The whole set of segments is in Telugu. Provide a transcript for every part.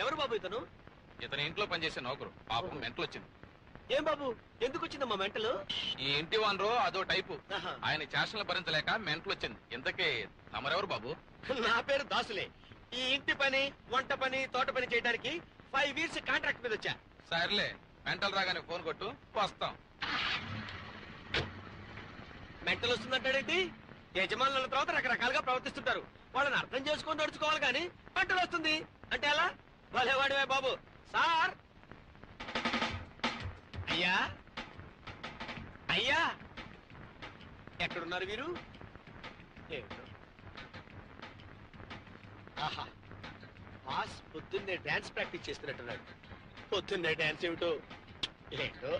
ఎవరు బాబు ఇతను? ఇతని ఇంట్లో పనిచేసే నౌకరు. పాపం మెంటలు వచ్చింది. ఏం బాబు, ఎందుకు వచ్చిందమ్మా మెంటలు? ఈ ఇంటి వానరు అదో టైపు. ఆయన చేష్టలు భరించలేక మెంటలు వచ్చింది. ఇంతకీ తమరెవరు బాబు? నా పేరు దాసులే. ఈ ఇంటి పని, వంట పని, తోట పని చేయడానికి 5 years కాంట్రాక్ట్ మీద వచ్చా. సర్లే, మెంటలు రాగానే ఫోన్ కొట్టు, వస్తాం. మెంటలు వస్తుందంటాడేంటి? యజమానుల తర్వాత రకరకాలుగా ప్రవర్తిస్తుంటారు. వాళ్ళని అర్థం చేసుకొని నడుచుకోవాలి కానీ మెంటలు వస్తుంది అంటే ఎలా? భలేవాడివే బాబు. సార్, అయ్యా అయ్యా, ఎక్కడున్నారు వీరు? ఆహా, బాస్ పొద్దున్నే డాన్స్ ప్రాక్టీస్ చేస్తున్నట్టున్నాడు. పొద్దున్నే డాన్స్ ఏమిటో ఏంటో.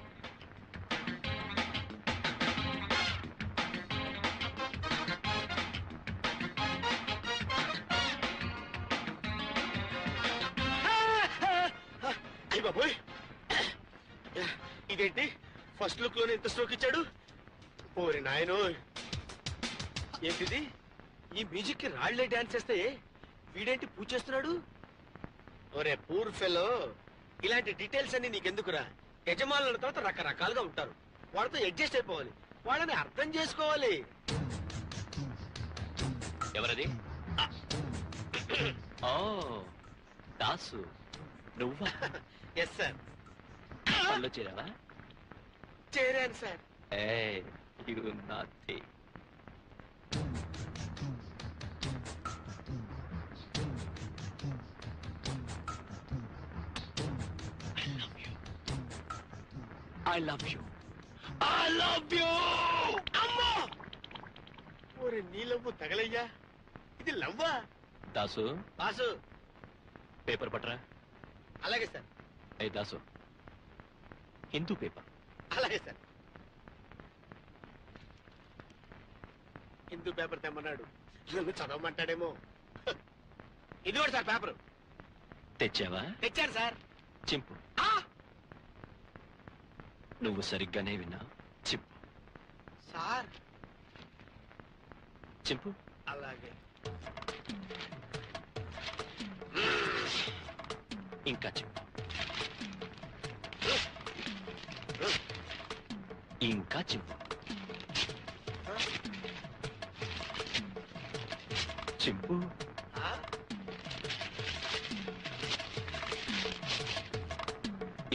అయ్య బాబోయ్, ఇదేంటి ఫస్ట్ లుక్ లోనే ఇంత స్ట్రోక్ ఇచ్చాడు? ఓరి నాయనో, ఏంటిది? ఈ మ్యూజిక్ కి రాళ్లే డాన్స్ చేస్తే వీడేంటి పూజ చేస్తున్నాడు? ఒరే పూర్ ఫెలో, ఇలాంటి డీటెయిల్స్ అన్ని నీకెందుకురా? యజమానుల తర్వాత రకరకాలుగా ఉంటారు. వాళ్ళతో అడ్జస్ట్ అయిపోవాలి, వాళ్ళని అర్థం చేసుకోవాలి. ఎవరది? ఓ దాసు, నువ్వా? Yes sir. పనిలో చేరావా? చేరాను sir. You naughty. I love you. I love you. అమ్మో, ఓరే నీ లవ్వు తగలయ్యా. ఇది లవ్వా? దాసు, బాసు. పేపర్ పట్రా. అలాగే సార్. ఏ దాసు, హిందూ పేపర్. అలాగే సార్. హిందూ పేపర్ తెమ్మన్నాడు, నన్ను చదవమంటాడేమో. ఇది కూడా సార్ పేపరు. తెచ్చావా? తెచ్చాను సార్. చింపు. నువ్వు సరిగ్గానే విన్నా. చింపు సార్. చింపు. అలాగే. ఇంకా చింపు. ఇంకా చింపు. చింపు.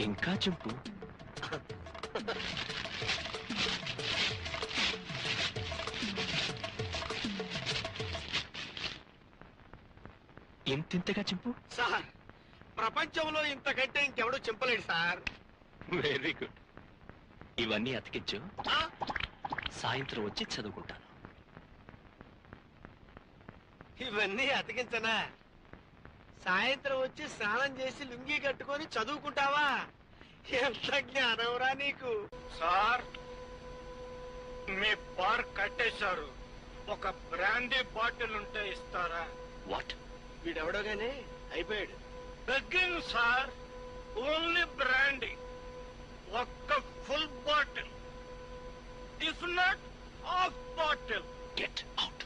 ఇంకా చింపు. ఇంతింతగా చింపు. సార్, ప్రపంచంలో ఇంతకంటే ఇంకెవడూ చింపలేడు సార్. Very good. ఇవన్నీ అతికించు, సాయంత్రం వచ్చి చదువుకుంటాను. ఇవన్నీ అతికించనా? సాయంత్రం వచ్చి స్నానం చేసి లుంగీ కట్టుకొని చదువుకుంటావా? ఎంత జ్ఞానంరా నీకు. సార్, మీ బార్ కట్టేశారు. ఒక బ్రాండీ బాటిల్ ఉంటే ఇస్తారా? వాట్? వీడెవడోగానే అయిపోయాడు. Begging sir, only brandy. ఒక్క full bottle, if not half bottle. Get out.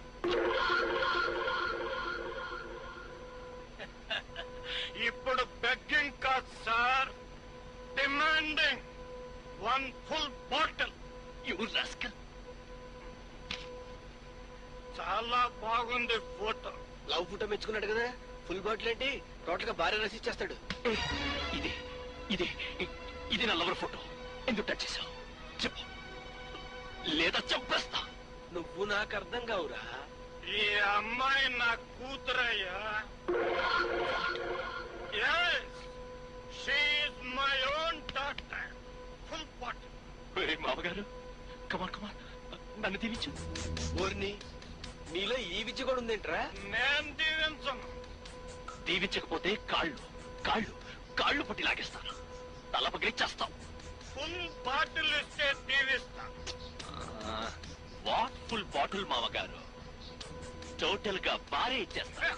ఇప్పుడు బెగ్గింగ్ కాదు sir, demanding. 1 full bottle. You rascal. చాలా బాగుంది ఫోటో. లవ్ ఫోటో మెచ్చుకున్నాడు కదా, ఫుల్ బాటిల్ ఏంటి? టోటల్ గా భార్య రసిచ్చేస్తాడు. ఇది ఇది ఇది నా లవర్ ఫోటో. ఎందుకు టచ్ చేశావు చెప్పు, లేదా చంపేస్తా. నువ్వు నాకు అర్థం కావురా. ఈ అమ్మాయి నా కూతురయ్యా. Yes, she is my own daughter. Full bottle. మామగారు, కమాన్ కమాన్, నన్ను దీవించు. ఊరిని నీలో ఈ విద్య కూడా ఉందేంట్రా? నేను దీవించను. దీవించకపోతే కాళ్ళు కాళ్ళు కాళ్ళు పట్టి లాగేస్తాను, తల పగిలిచ్చేస్తావు. ఫుల్ బాటిల్ ఇస్తే దీవిస్తా. వాట్ ఫుల్ బాటిల్ మామగారు? టోటల్ గా భారీ ఇచ్చేస్తా.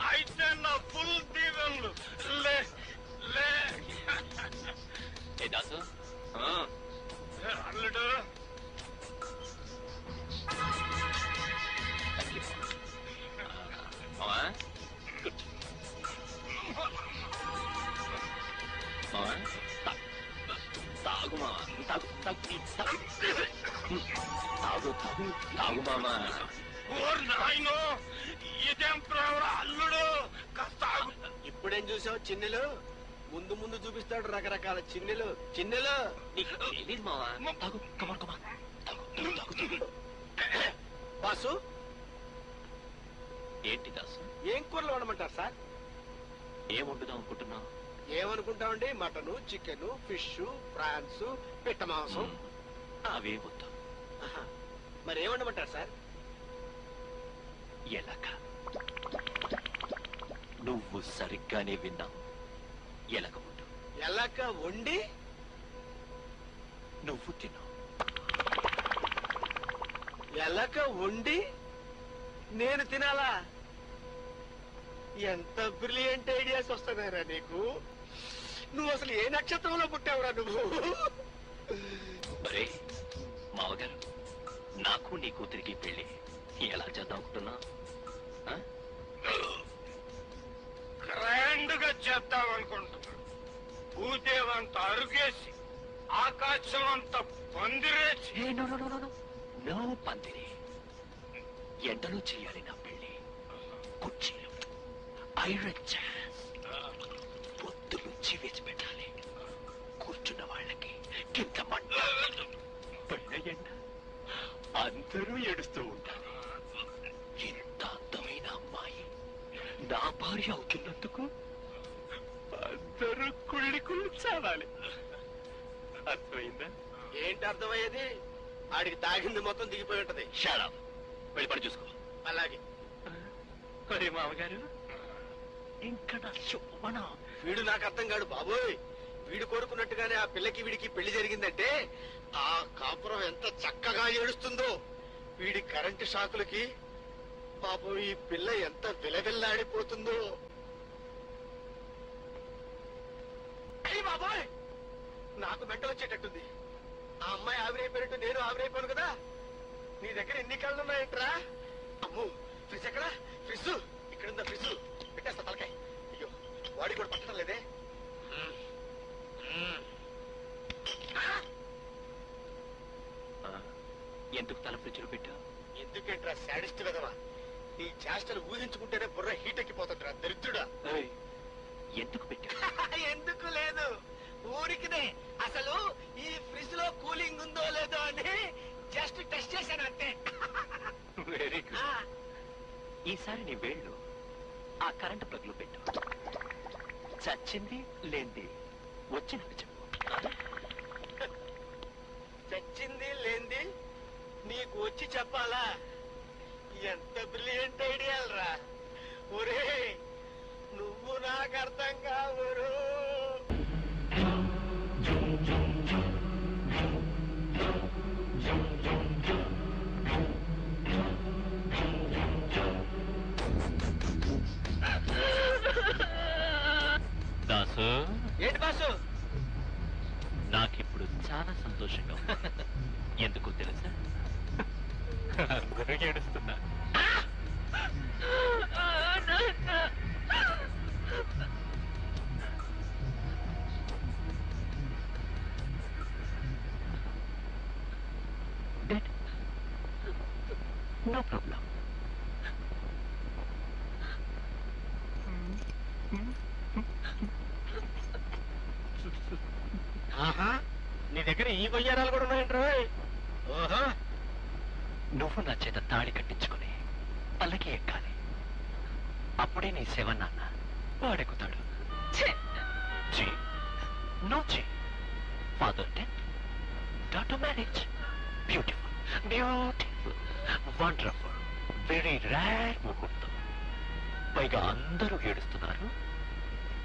అయితే నా ఫుల్ దీవెనలు. లే లే. ఏ దాసు, అల్లుడు. గుడ్. తాగు తాగు తాగు మామా. ఓర్ నాయనో, ఇదేం ప్రేమ అల్లుడు, కాస్త ఆగు. ఇప్పుడేం చూసావు చిన్నెలు? ముందు ముందు చూపిస్తాడు రకరకాల చిన్నెలు. చిన్నెలు నీకు తెలీదు మావా. తాగు, కమాన్ కమాన్. తాగు తాగు తాగు. బాసు ఏంటి దాసు? ఏం కూరలు వండమంటారు సార్? ఏం వండుదాం అనుకుంటున్నావు? ఏమనుకుంటామండి? మటను, చికెన్, ఫిష్, ఫ్రాన్స్, పిట్ట మాంసం. అవే వద్దు. ఆహా. మరి ఏమండమంటారు సార్? ఎలక. నువ్వు సరిగ్గానే విన్నావు. ఎలక ఉండు. ఎలాక వండి నువ్వు తిను. ఎలాక వండి నేను తినాలా? ఎంత బ్రిలియంట్ ఐడియాస్ వస్తున్నారా నీకు? నువ్వు అసలు ఏ నక్షత్రంలో పుట్టావురా నువ్వు? అరే మావగారు, నాకు నీ కూతురికి పెళ్లి ఎలా చేద్దాం అనుకుంటున్నా? గ్రాండ్ గా చేద్దాం అనుకుంటున్నాడు. భూదేవంత అరుగేసి, ఆకాశం అంత పందిరేసి. నో పందిరి. ఎండలో చెయ్యాలి నా పెళ్లి. కుర్చీలు, ఐరన్ చైర్స్, పొద్దులు వేసి పెట్టాలి. కూర్చున్న వాళ్ళకి కింద మంట, పైన ఎండ, అందరూ ఏడుస్తూ ఉండాలి. ఇంత అందమైన అమ్మాయి నా భార్య అవుతున్నందుకు అందరూ కుళ్ళి కుళ్ళి చావాలి. అర్థమైందా? ఏంటి అర్థమయ్యేది? ఆడికి తాగింది మొత్తం దిగిపోయి ఉంటది. షాడా వెళ్ళి పని చూసుకో. అలాగే. అరే మామగారు, ఇంకా నా శోభన. వీడు నాకు అర్థం కాడు బాబోయ్. వీడు కోరుకున్నట్టుగానే ఆ పిల్లకి వీడికి పెళ్లి జరిగిందంటే ఆ కాపురం ఎంత చక్కగా ఏడుస్తుందో. వీడి కరెంటు షాకులకి పాపం ఈ పిల్ల ఎంత విలవిల్లాడిపోతుందో. అయ్యి బాబోయ్, నాకు మెంటలు వచ్చేటట్టుంది. ఆ అమ్మాయి ఆవిరైపోయినట్టు నేను ఆవిరైపోయాను కదా. నీ దగ్గర ఎన్ని కళ్ళు ఉన్నాయంట్రా? అమ్మో, ఫ్రిడ్జ్ ఎక్కడ? ఫ్రిడ్జ్ ఇక్కడుందా? ఫ్రిడ్జ్ పెట్టేస్తా తలకాయ. అయ్యో, వాడి కూడా పట్టడం లేదే. ఎందుకు తల ఫ్రిడ్జ్లో పెట్టా? ఎందుకేంట్రా శాడిస్ట్ కదవా? నీ చేష్టలు ఊహించుకుంటేనే బుర్ర హీట్ ఎక్కిపోతుంటరా దరిద్రుడా. ఎందుకు పెట్టా? ఎందుకు లేదు, ఊరికినే. అసలు ఈ ఫ్రిడ్జ్ లో కూలింగ్ ఉందో లేదో అని జస్ట్ టెస్ట్ చేశాను అంతే. Very good. ఈసారి నీ వేళ్ళు ఆ కరెంట్ ప్లగ్ లో పెట్టు. చచ్చింది లేంది వచ్చినట్టు చెప్పు. చచ్చింది లేంది నీకు వచ్చి చెప్పాలా? ఎంత బ్రిలియంట్ ఐడియాలరా. ఒరే, నువ్వు నాకు అర్థం కావురు. దాసు, ఏంటి బాసు? నాకిప్పుడు చాలా సంతోషంగా ఉంది. ఎందుకు తెలుసా? అందరూ ఏడుస్తున్నా. No problem. ఆహా, నీ దగ్గర ఈ కొయ్యారాలు కూడా ఉన్నాయంట్రా? ఓహో, నువ్వు నా చేత తాళి కట్టించుకుని పల్లకి ఎక్కాలి. అప్పుడే నీ సేవ నాన్న వాడెక్కుతాడు. No ji. Father death, daughter marriage. Beautiful, beautiful, wonderful, very rare ముహూర్తం. పైగా అందరూ ఏడుస్తున్నారు.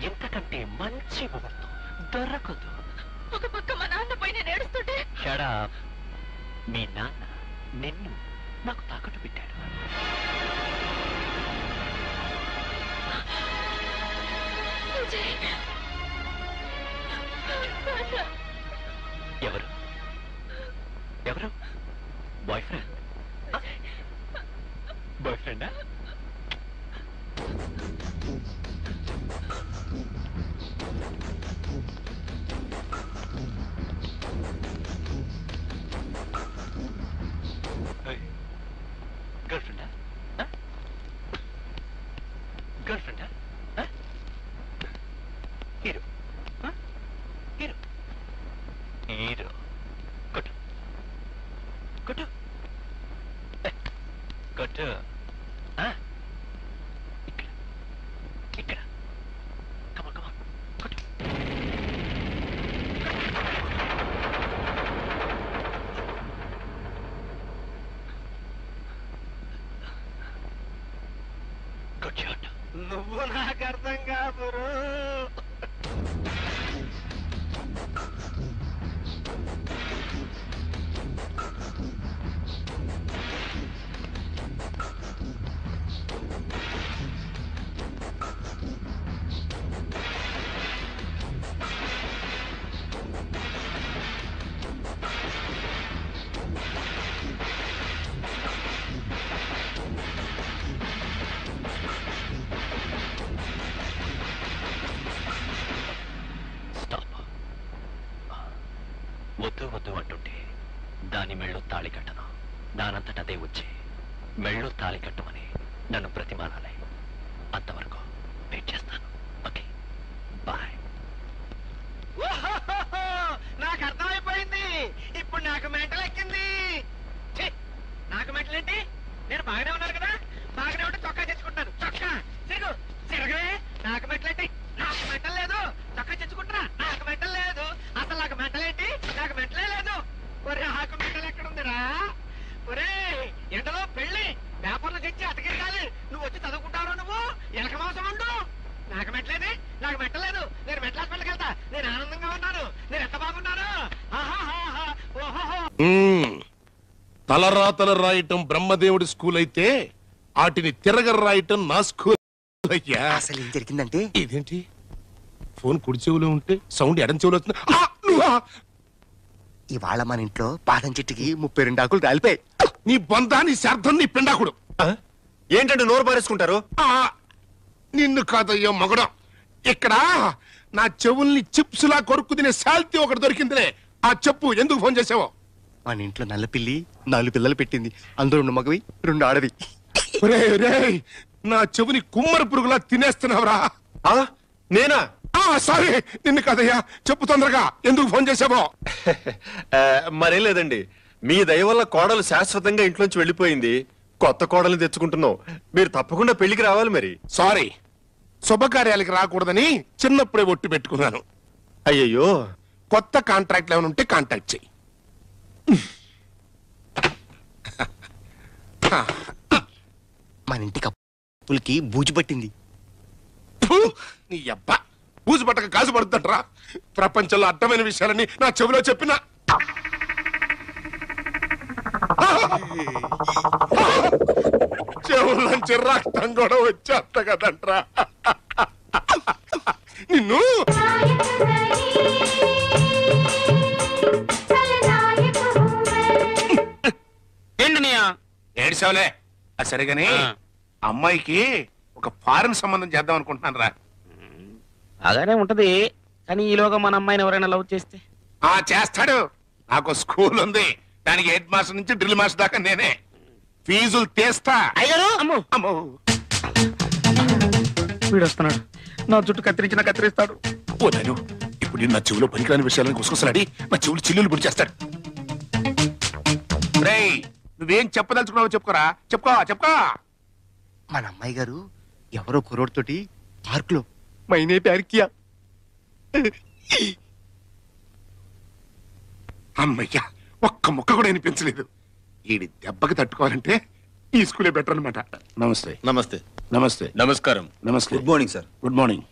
ఎంతకంటే మంచి ముహూర్తం దొరకదు. ఒక పక్క మా నాన్న పై నేను ఏడుస్తుంటే షడా, మీ నాన్న నిన్ను నాకు తాకట్టు పెట్టాడు. ఎవరు ఎవరు? Boy friend? బాయ్ ఫ్రెండా? నువ్వు నాకు అర్థం కాదు. వద్దు వద్దు అంటుంటే దాని మెళ్ళో తాళి కట్టను. దానంతటదే వచ్చి మెళ్ళో తాళి కట్టమని నన్ను ప్రతిమానాలి. అంతవరకు వెయిట్ చేస్తాను. Okay, bye. నాకు అర్థమైపోయింది. ఇప్పుడు నాకు మెంటల్ ఎక్కింది. నాకు మెంటల్ ఏంటి? నేను బాగానే ఉన్నాను కదా. బాగానే ఉంటే చొక్కా తెచ్చుకుంటాను. చొక్కా తిరుగు తిరగవే. నాకు మెంటల్ ఏంటి? నాకు మెంటల్ లేదు. చొక్కా తెచ్చుకుంటున్నా. నాకు మెంటల్ లేదు. అసలు నాకు మెంటల్ ఏంటి? నాకు మెంటలే లేదు. ఒరే నాకు మెంటల్ ఎక్కడుందిరా? ఒరే ఎండలో పెళ్లి పేపర్లు తెచ్చి అతకించాలి. నువ్వు వచ్చి చదువుకుంటావు. నువ్వు ఎలక మాసం ఉండు. నాకు మెంటలేది. నాకు మెంటలేదు. నేను మెంటల్ హాస్పిటల్కి వెళ్తా. నేను ఆనందంగా ఉన్నాను. నేను ఎంత బాగున్నాను. ఓహో. తలరాతలు రాయటం బ్రహ్మదేవుడి స్కూల్ అయితే వాటిని తిరగ రాయటం నా స్కూల్ అయ్యా. అసలు ఏం జరిగిందంటే, ఇదేంటి ఫోన్ కుడి చెవులో ఉంటే సౌండ్ ఎడం చెవులో వస్తుంది. ఇవాళ మన ఇంట్లో పాదం చెట్టుకి 32 ఆకులు రాలిపోయి. నీ బొందా, నీ శార్థం, నీ పిండాకుడు. ఏంటంటే నోరు పారేసుకుంటారు? నిన్ను కాదయ్యో మగడం. ఇక్కడ నా చెవుల్ని చిప్స్ లా కొరుక్కు తినే శాల్తీ ఒకటి దొరికిందిలే. ఆ చెప్పు, ఎందుకు ఫోన్ చేసావో? మన ఇంట్లో నల్ల పిల్లి 4 పిల్లలు పెట్టింది. అందులో 2 మగవి 2 ఆడవి. నా చెవుని కుమ్మరి పురుగులా తినేస్తున్నావురా. నేనా? సారీ, నిన్ను కదయ్యా. చెప్పు తొందరగా, ఎందుకు ఫోన్ చేసావో? మరేం లేదండి, మీ దయ వల్ల కోడలు శాశ్వతంగా ఇంట్లోంచి వెళ్ళిపోయింది. కొత్త కోడల్ని తెచ్చుకుంటున్నాం. మీరు తప్పకుండా పెళ్లికి రావాలి. మరి సారీ, శుభకార్యాలకి రాకూడదని చిన్నప్పుడే ఒట్టు పెట్టుకున్నాను. అయ్యయ్యో, కొత్త కాంట్రాక్ట్లు ఏమైనా ఉంటే కాంటాక్ట్ చెయ్యి. మన ఇంటి కప్పులకి బూజు పట్టింది. నీ అబ్బా, బూజు పట్టక కాసు పడుతుంటరా. ప్రపంచంలో అర్థమైన విషయాలని నా చెవిలో చెప్పినా చెవులంచి రక్తం కూడా వచ్చేస్తా కదంట్రా. నిన్ను ఏడిసావులే. సరిగాని అమ్మాయికి ఒక ఫారెన్ సంబంధం చేద్దాం అనుకుంటున్నాను రా. అలానే ఉంటది, కానీ ఈలోగా మన అమ్మాయిని ఎవరైనా లవ్ చేస్తే చేస్తాడు. నాకు స్కూల్ ఉంది, దానికి హెడ్ మాస్టర్ నుంచి డ్రిల్ మాస్టర్ దాకా నేనే. ఫీజులు తీస్తా. వీడు వస్తున్నాడు. నా జుట్టు కత్తిరించినా కత్తిరిస్తాడు. పోతాను. ఇప్పుడు నా చెవులో పనికిరాని విషయాలను గుసగుసలాడి నా చెవులు చిల్లులు పొడి చేస్తాడు. రేయ్, నువ్వేం చెప్పదలుచుకున్నావో చెప్పుకోరా. చెప్పుకో. మన అమ్మాయి గారు ఎవరో కుర్రోడితోటి పార్క్ లో మైనే ప్యారికియా. అమ్మయ్యా, ఒక్క ముక్క కూడా వినిపించలేదు. ఈడి దెబ్బకి తట్టుకోవాలంటే ఈ స్కూలే బెటర్ అనమాట. నమస్తే. నమస్తే. నమస్తే. నమస్కారం. నమస్తే. Good morning sir. Good morning.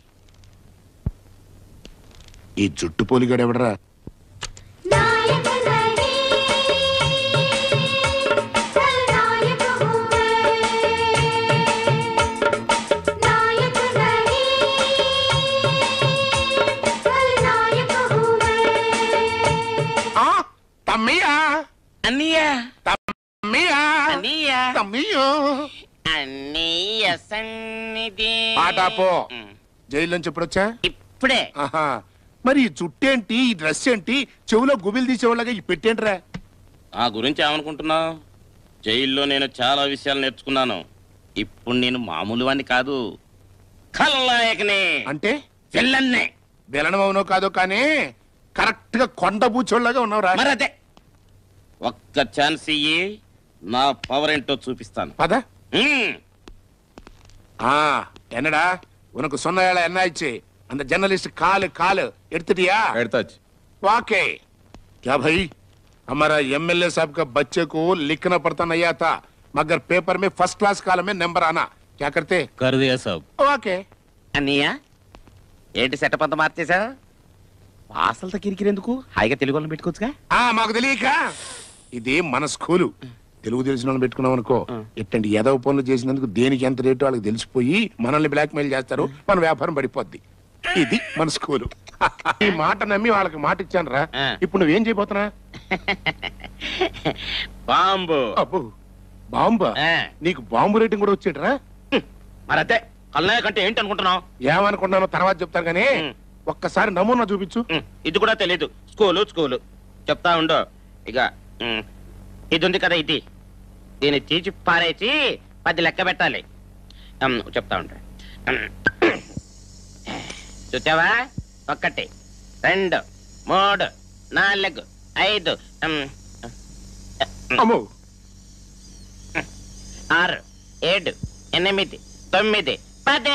ఈ జుట్టు పోలిగాడు ఎవడరా? తమ్మియా, అన్నయ్యా, తమ్మియా, అన్నయ్యా, తమ్మియో. అన్నయ్య సన్నిధి. పాటాపో. జైలు నుంచి ఎప్పుడొచ్చా? ఇప్పుడే. ఆహా, మరి ఈ జుట్టేంటి, ఈ డ్రెస్ ఏంటి, చెవులో గుబిలు తీసేవాళ్ళగా ఈ పెట్టేంట్రా? ఆ గురించి ఏమనుకుంటున్నావు? జైల్లో నేను చాలా విషయాలు నేర్చుకున్నాను. ఇప్పుడు నేను మామూలు వాణ్ణి కాదు, ఖల్నాయకుని. అంటే విల్లన్నే. విలనమవునో కాదో కానీ కరెక్ట్ గా కొండ పూచోళ్ళగా ఉన్నావురా. మరి అదే, ఒక్క ఛాన్స్ ఇయ్యి, నా పవర్ ఏంటో చూపిస్తాను. పద. என்னடா உனக்கு சொன்ன வேலை என்ன ஆயிடுச்சு? அந்த जर्नलिस्ट काल எடுத்துட்டியா? எடுத்தாச்சு. वाकई क्या भाई, हमारा एमएलए साहब का बच्चे को लिखना पड़ता नहीं आता, मगर पेपर में फर्स्ट क्लास कॉलम में नंबर आना, क्या करते कर दिया सब ఓకే అన్నయ్య ఏంటి సెటప్ అంతా మార్చేసా వాసలతో కిరికిరెందుకు హాయిగా తెలుగు వాళ్ళని పెట్టుకోవచ్చుగా మాకు తెలియక ఇది మన స్కూలు తెలుగు తెలిసిన వాళ్ళని పెట్టుకున్నాం అనుకో ఎట్టండి ఏదో పనులు చేసినందుకు దేనికి ఎంత రేటు వాళ్ళకి తెలిసిపోయి మనల్ని బ్లాక్ మెయిల్ చేస్తారు మన వ్యాపారం పడిపోద్ది ఇది మన స్కూలు ఈ మాట నమ్మి వాళ్ళకి మాట ఇచ్చాను రా ఇప్పుడు నువ్వేం చేయబోతున్నా బాంబు అబ్బో బాంబా నీకు బాంబు రేటింగ్ కూడా వచ్చేటరా మరతే కల్నాయక్ అంటే ఏంటి అనుకుంటున్నావు ఏమనుకున్నానో తర్వాత చెప్తాను కానీ ఒక్కసారి నమూనా చూపించు ఇది కూడా తెలీదు స్కూలు స్కూలు చెప్తా ఉండు ఇక ఇది ఉంది కదా ఇది దీన్ని తీసి పారేసి 10 లెక్క పెట్టాలి చెప్తా ఉంటా చూసావా 1 2 3 4 5 అమ్మో 6 7 8 9 10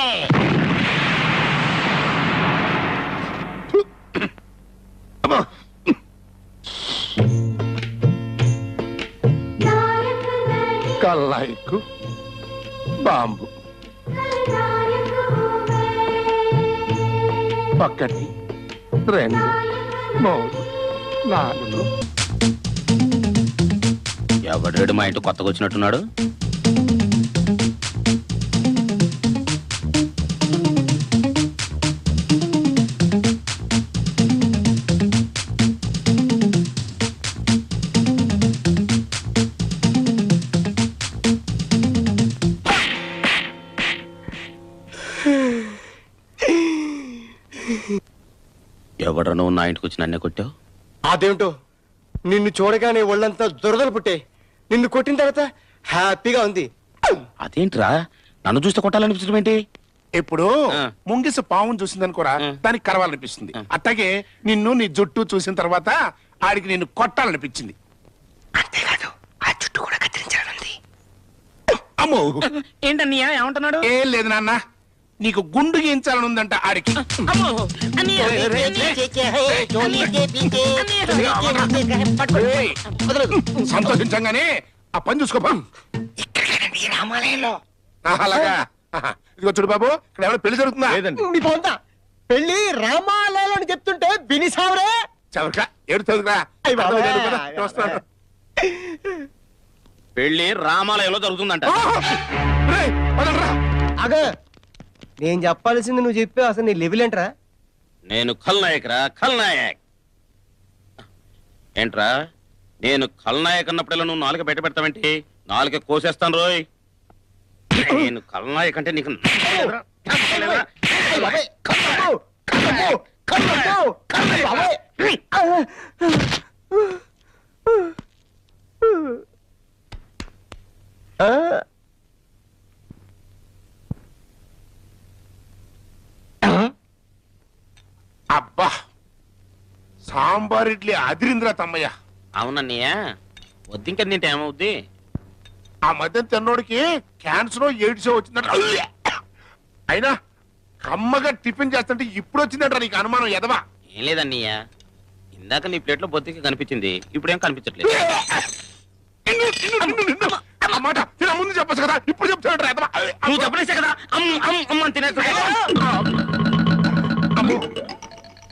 అమ్మో కల్లాయికు బాంబు 1 2 3 4 ఎవడు మా ఇంటి కొత్తగా వచ్చినట్టున్నాడు ఎవడ నువ్వు నా ఇంటికి వచ్చి నన్నే కొట్టావు అదేమిటో నిన్ను చూడగానే ఒళ్ళంతా దురదలు పుట్టే నిన్ను కొట్టిన తర్వాత హ్యాపీగా ఉంది అదేంట్రా నన్ను చూస్తే కొట్టాలనిపించడం ఏంటి ఇప్పుడు ముంగిస పావును చూసిందనుకోరా దానికి కరవాలనిపిస్తుంది అట్లాగే నిన్ను నీ జుట్టు చూసిన తర్వాత ఆడికి నిన్ను కొట్టాలనిపించింది అంతేకాదు ఆ జుట్టు కూడా కత్తిరించాలంది అమ్మో ఏంటన్నయ్య ఏమంటున్నాడు ఏం లేదు నాన్న నీకు గుండు గీయించాలని ఉందంట ఆడికి ఏయ్, సంతోషించంగానే ఆ పని చూసుకోపా రామాలయంలో అలాగా ఇదిగో చూడు బాబు ఇక్కడ ఎవరైనా పెళ్లి జరుగుతుందా మీ పొందా పెళ్లి రామాలయంలో అని చెప్తుంటే వినిసావరే చవక ఏడు చదువుకురా వస్తున్నాడు పెళ్లి రామాలయంలో జరుగుతుందంట అగ నేను చెప్పాల్సింది నువ్వు చెప్పి అసలు నీ లెవెల్ ఏంట్రా నేను ఖల్నాయక్ రా ఖల్నాయక్ ఏంట్రా నేను ఖల్నాయక్ అన్నప్పుడల్లా నువ్వు నాలుక బయట పెడతావేంటి నాలుక కోసేస్తాను రోయ్ నేను ఖల్నాయక్ అంటే నీకు అబ్బా సాంబార్ ఇడ్లీ అదిరింద్రా తమ్మయ్య అవునన్నయ్య వద్దింక తింటే ఏమవుద్ది ఆ మధ్య తిన్నోడికి క్యాన్సర్ ఎయిడ్స్ వచ్చిందంట అయినా కమ్మగా టిఫిన్ చేస్తుంటే ఇప్పుడు వచ్చిందంట నీకు అనుమానం ఎదవా ఏం లేదన్నయ్య ఇందాక నీ ప్లేట్లో బొద్దింక కనిపించింది ఇప్పుడేం కనిపించట్లేదు అన్నమాట తిన ముందు చెప్పచ్చు కదా ఇప్పుడు చెప్తాడు ఎదవా నువ్వు చెప్పలేసే కదా అమ్మ తినేస్తా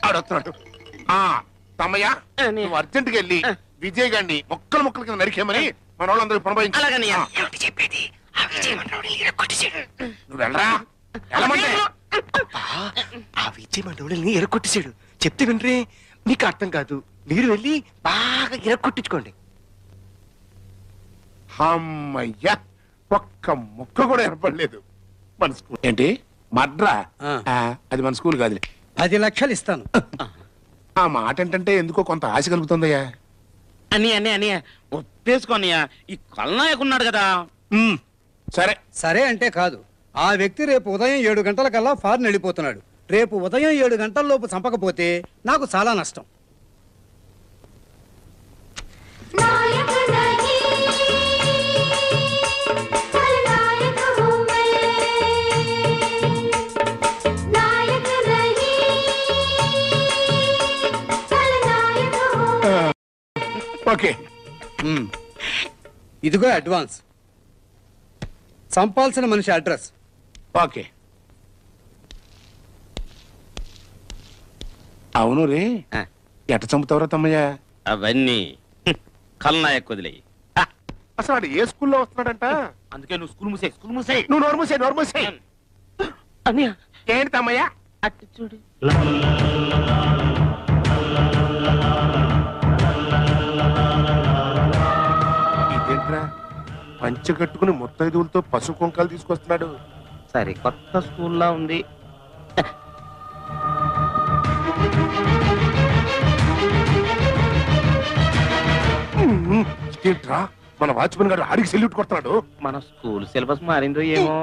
ఆడొస్తున్నాడు తమ్మయ్య నువ్వు అర్జెంట్కి వెళ్ళి విజయ్ గారిని మొక్కలు కింద నరికేమని మన వాళ్ళందరూ అలాగన్నయ్య చెప్పేది నువ్వు వెళ్ళరా వెళ్ళమంటే ఆ విజయ్ మండవుల్ని ఎరగొట్టేశాడు చెప్తే వినరే నీకు అర్థం కాదు మీరు వెళ్ళి బాగా ఎరగొట్టించుకోండి అమ్మయ్య ఒక్క ముక్క కూడా ఏర్పడలేదు మన స్కూల్ ఏంటి మడ్రా అది మన స్కూల్ కాదు 10 లక్షలు ఇస్తాను ఆ మాట ఏంటంటే ఎందుకో కొంత ఆశ కలుగుతుందయ్యా అని ఒప్పేసుకోనయ్యా ఈ కల్నాయక్ ఉన్నాడు కదా సరే సరే అంటే కాదు ఆ వ్యక్తి రేపు ఉదయం 7 గంటలకల్లా ఫారెన్ వెళ్ళిపోతున్నాడు రేపు ఉదయం 7 గంటల లోపు చంపకపోతే నాకు చాలా నష్టం ఓకే ఇదిగో అడ్వాన్స్ చంపాల్సిన మనిషి అడ్రస్ ఓకే. అవును రే, ఎట చంపుతావురా తమ్మయ్య? అవన్నీ కల్నాయకు వదిలేయి. అసలు వాడు ఏ స్కూల్లో వస్తున్నాడంట? అందుకే నువ్వు స్కూల్ మూసేయి. నువ్వు నోరు మూసేయ్. అన్నయ్య ఏంటి తమ్మయ్య? అట్టు చూడు. ఇదేంట్రా, పంచె కట్టుకుని ముత్తైదువులతో పసుపు కుంకాలు తీసుకొస్తున్నాడు? సరే, కొత్త స్కూల్లో ఉంది. ఏంట్రా, మన వాచ్మెన్ గారు ఆడికి సెల్యూట్ కొడుతున్నాడు? మన స్కూల్ సిలబస్ మారిందో ఏమో.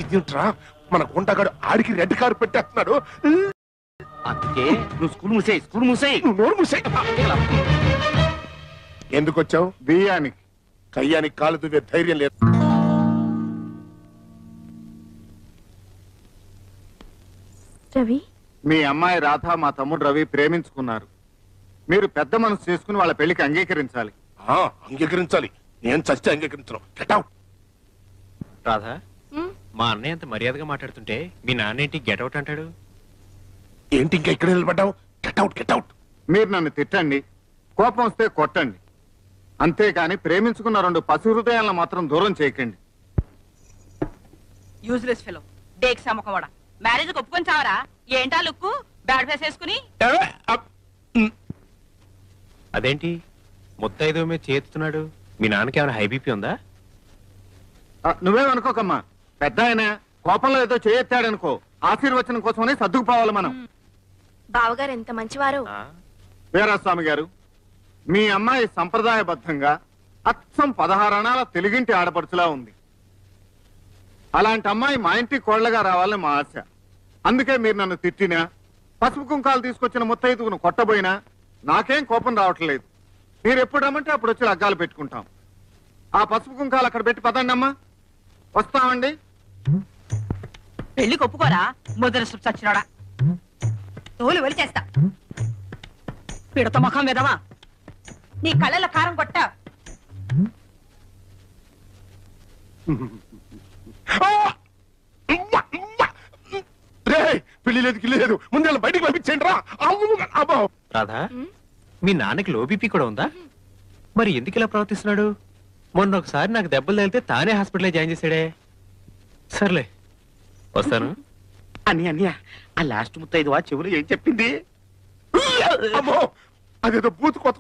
ఇదేంట్రా, మన గుంటగాడు ఆడికి రెడ్ కారు పెట్టేస్తున్నాడు. అందుకే నువ్వు స్కూల్ మూసేయి. నువ్వు నోరు మూసేయ్. ఎందుకు వచ్చావు? బియ్యానికి. కయ్యానికి కాలు దువ్వే ధైర్యం లేదు. రవి, మీ అమ్మాయి రాధ మా తమ్ముడు రవి ప్రేమించుకున్నారు. మీరు పెద్ద మనసు చేసుకుని వాళ్ళ పెళ్లికి అంగీకరించాలి. అంగీకరించాలి. నేను చస్తే అంగీకరించను. గెటౌట్. రాధా, మా అన్నయ్య అంత మర్యాదగా మాట్లాడుతుంటే మీ నాన్నేంటి గెటౌట్ అంటాడు? ఏంటి ఇంకా ఇక్కడ నిలబడ్డావు? గెటౌట్. మీరు నన్ను తిట్టండి, కోపం వస్తే కొట్టండి, అంతేకాని ప్రేమించుకున్న 2 పసి హృదయాలను మాత్రం దూరం చేయకండి. యూజ్లెస్ ఫెలో, డేక్ సమ్మకవాడ. మ్యారేజ్ ఒప్పుకొని చావరా? ఏంటా లుక్కు? బ్యాడ్ ఫేస్ వేసుకుని. అదేంటి ముత్తైదో మీద చేస్తున్నాడు? మీ నాన్నకి ఏమైనా హై బీపీ ఉందా? నువ్వేమనుకోకమ్మా, పెద్ద ఆయన కోపంలో ఏదో చేయెత్తాడనుకో, ఆశీర్వచనం కోసమని సర్దుకుపోవాలి మనం. బావగారు ఎంత మంచివారు. వీరాస్వామి గారు, మీ అమ్మాయి సంప్రదాయబద్ధంగా అచ్చం 16 అణాల తెలుగింటి ఆడపడుచులా ఉంది. అలాంటి అమ్మాయి మా ఇంటికి కోళ్లగా రావాలని మా ఆశ. అందుకే మీరు నన్ను తిట్టినా, పసుపు కుంకాలు తీసుకొచ్చిన ముత్తైదువును కొట్టబోయినా నాకేం కోపం రావట్లేదు. మీరు ఎప్పుడు రమ్మంటే అప్పుడు వచ్చి లగ్గాలు పెట్టుకుంటాం. ఆ పసుపు కుంకాలు అక్కడ పెట్టి పదండి అమ్మా. వస్తామండి. పెళ్లి ఒప్పుకోరా? ముద్ర చచ్చినాడా? తోలు వెలిచేస్తా. పిడత ముఖం విధవా, నీ కళ్ళల కారం కొట్టా. పెళ్లి లేదు గిల్లి లేదు, ముందు బయటికి పంపించండి రా. రాధా, మీ నాన్నకి లో బీపీ కూడా ఉందా? మరి ఎందుకు ఇలా ప్రవర్తిస్తున్నాడు? మొన్న ఒకసారి నాకు దెబ్బలు తగిలితే తానే హాస్పిటల్లో జాయిన్ చేశాడే. సర్లే, వస్తాను. అన్నయ్య ఆ లాస్ట్ ముత్తైదువా చెవులు ఏం చెప్పింది? అదేదో బూత్ కొత్త